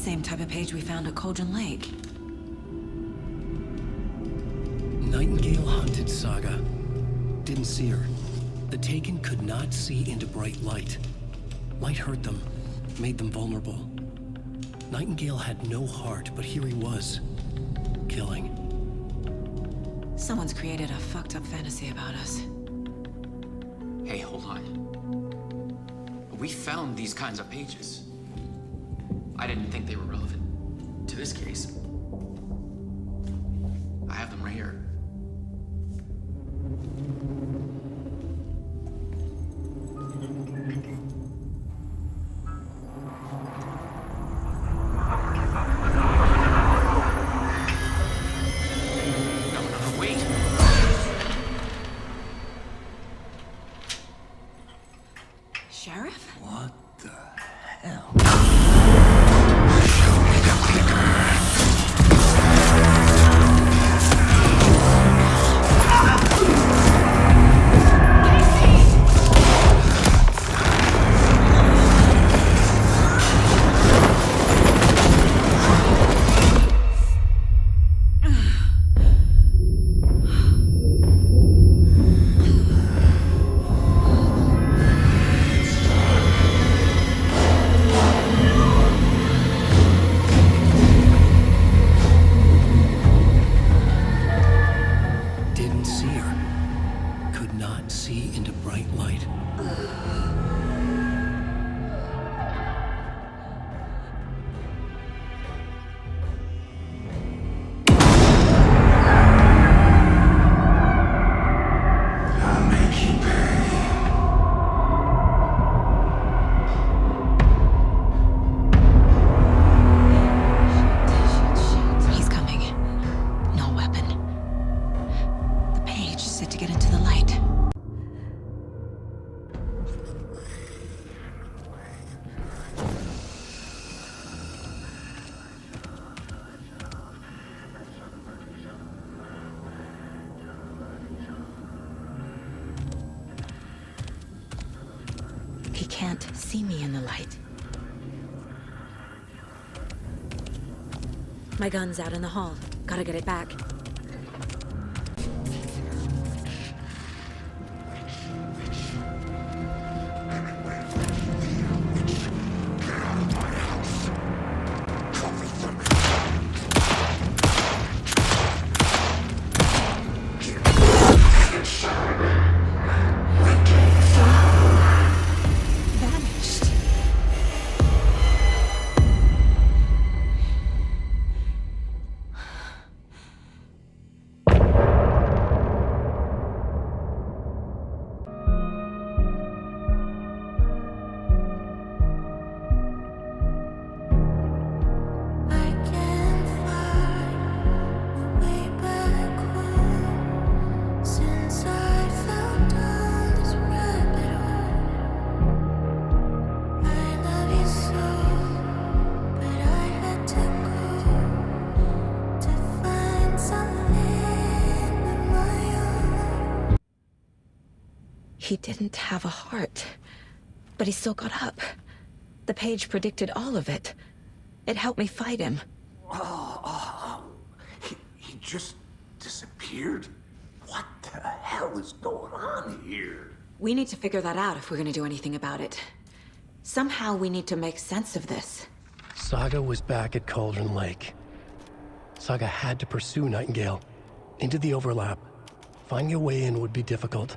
same type of page we found at Cauldron Lake. Nightingale hunted Saga. Didn't see her. The Taken could not see into bright light. Light hurt them, made them vulnerable. Nightingale had no heart, but here he was, killing. Someone's created a fucked up fantasy about us. Hey, hold on. We found these kinds of pages. I didn't think they were relevant to this case. I have them right here. No, wait. Sheriff? What the hell? Didn't see her. Could not see into bright light. I'll make you pay. He's coming. No weapon. The page said to get into the light. He can't see me in the light. My gun's out in the hall. Gotta get it back. Vanished. I can't find my way back home since I fell down this rabbit hole. I love you so, but I had to go to find something of my own. He didn't have a heart, but he still got up. The page predicted all of it. It helped me fight him. He just disappeared? What the hell is going on here? We need to figure that out if we're gonna do anything about it. Somehow we need to make sense of this. Saga was back at Cauldron Lake. Saga had to pursue Nightingale. Into the overlap. Finding a way in would be difficult.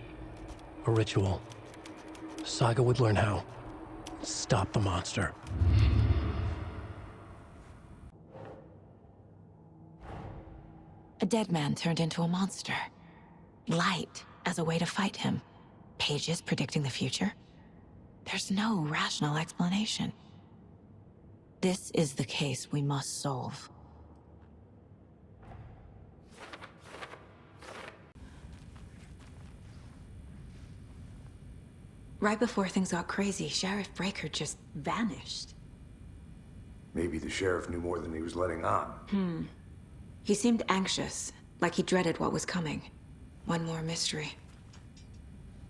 A ritual. Saga would learn how. Stop the monster. A dead man turned into a monster. Light as a way to fight him. Pages predicting the future. There's no rational explanation. This is the case we must solve. Right before things got crazy, Sheriff Breaker just vanished. Maybe the sheriff knew more than he was letting on. He seemed anxious, like he dreaded what was coming. One more mystery.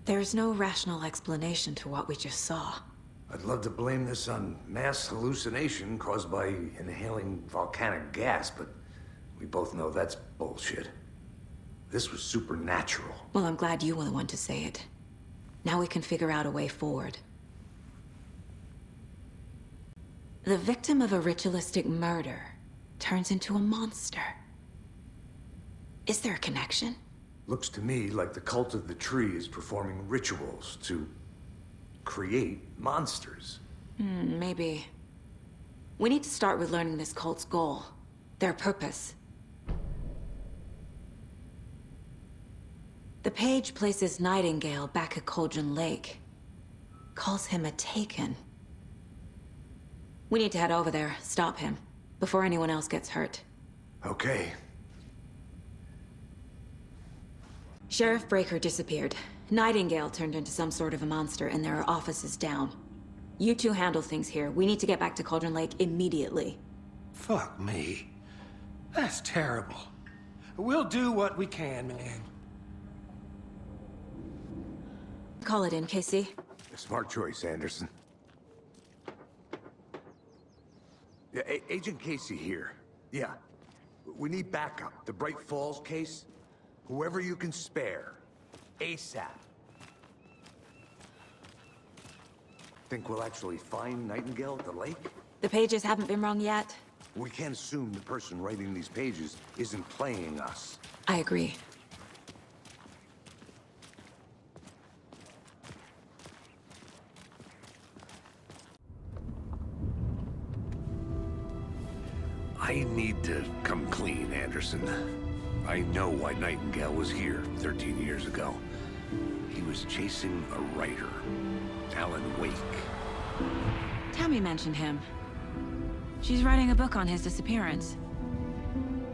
There's no rational explanation to what we just saw. I'd love to blame this on mass hallucination caused by inhaling volcanic gas, but we both know that's bullshit. This was supernatural. Well, I'm glad you were the one to say it. Now we can figure out a way forward. The victim of a ritualistic murder turns into a monster. Is there a connection? Looks to me like the cult of the tree is performing rituals to create monsters. Maybe. We need to start with learning this cult's goal, their purpose. The page places Nightingale back at Cauldron Lake. Calls him a Taken. We need to head over there, stop him, before anyone else gets hurt. Okay. Sheriff Breaker disappeared. Nightingale turned into some sort of a monster, and there are offices down. You two handle things here. We need to get back to Cauldron Lake immediately. Fuck me. That's terrible. We'll do what we can, man. Call it in, Casey. Smart choice, Anderson. Yeah, Agent Casey here. Yeah. We need backup. The Bright Falls case. Whoever you can spare. ASAP. Think we'll actually find Nightingale at the lake? The pages haven't been wrong yet. We can't assume the person writing these pages isn't playing us. I agree. I need to come clean, Anderson. I know why Nightingale was here 13 years ago. He was chasing a writer, Alan Wake. Tammy mentioned him. She's writing a book on his disappearance.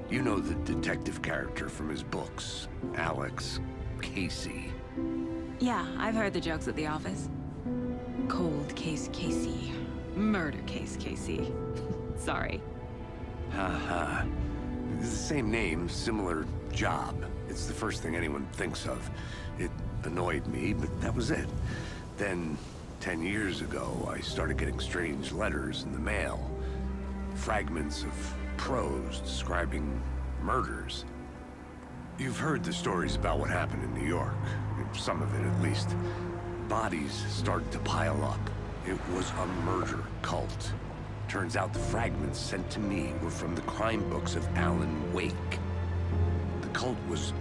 You know the detective character from his books, Alex Casey. Yeah, I've heard the jokes at the office. Cold case Casey. Murder case Casey. Sorry. Haha. It's the same name, similar job. It's the first thing anyone thinks of. It annoyed me, but that was it. Then, 10 years ago, I started getting strange letters in the mail. Fragments of prose describing murders. You've heard the stories about what happened in New York. Some of it, at least. Bodies started to pile up. It was a murder cult. Turns out the fragments sent to me were from the crime books of Alan Wake. The cult was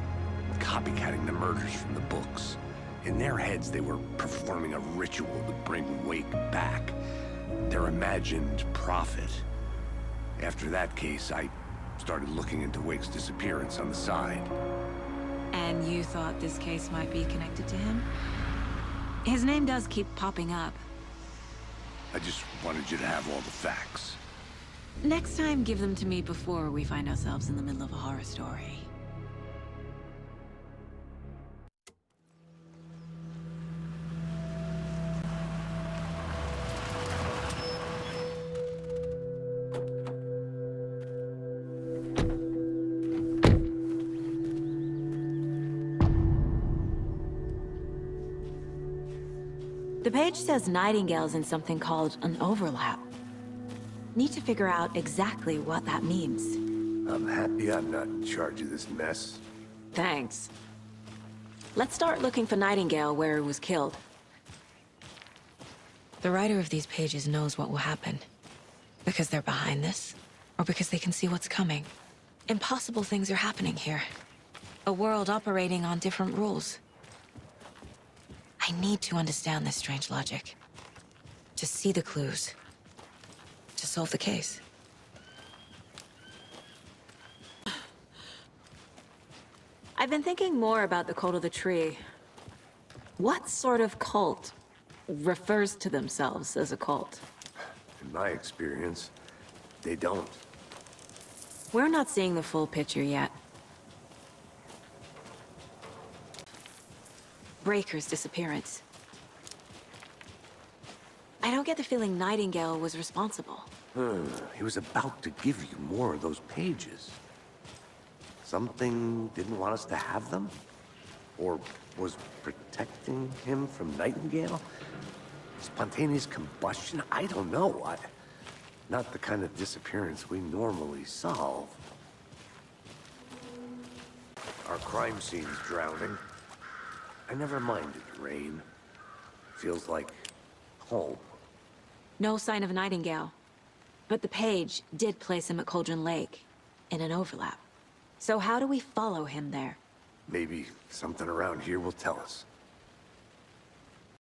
copycatting the murders from the books. In their heads, they were performing a ritual to bring Wake back. Their imagined prophet. After that case, I started looking into Wake's disappearance on the side. And you thought this case might be connected to him? His name does keep popping up. I just wanted you to have all the facts. Next time, give them to me before we find ourselves in the middle of a horror story. The page says Nightingale's in something called an overlap. Need to figure out exactly what that means. I'm happy I'm not in charge of this mess. Thanks. Let's start looking for Nightingale where he was killed. The writer of these pages knows what will happen. Because they're behind this, or because they can see what's coming. Impossible things are happening here. A world operating on different rules. I need to understand this strange logic. To see the clues. To solve the case. I've been thinking more about the cult of the tree. What sort of cult refers to themselves as a cult? In my experience, they don't. We're not seeing the full picture yet. Breaker's disappearance. I don't get the feeling Nightingale was responsible. He was about to give you more of those pages. Something didn't want us to have them? Or was protecting him from Nightingale? Spontaneous combustion? I don't know. Not the kind of disappearance we normally solve. Our crime scene's drowning. I never minded rain. Feels like home. No sign of Nightingale. But the page did place him at Cauldron Lake, in an overlap. So how do we follow him there? Maybe something around here will tell us.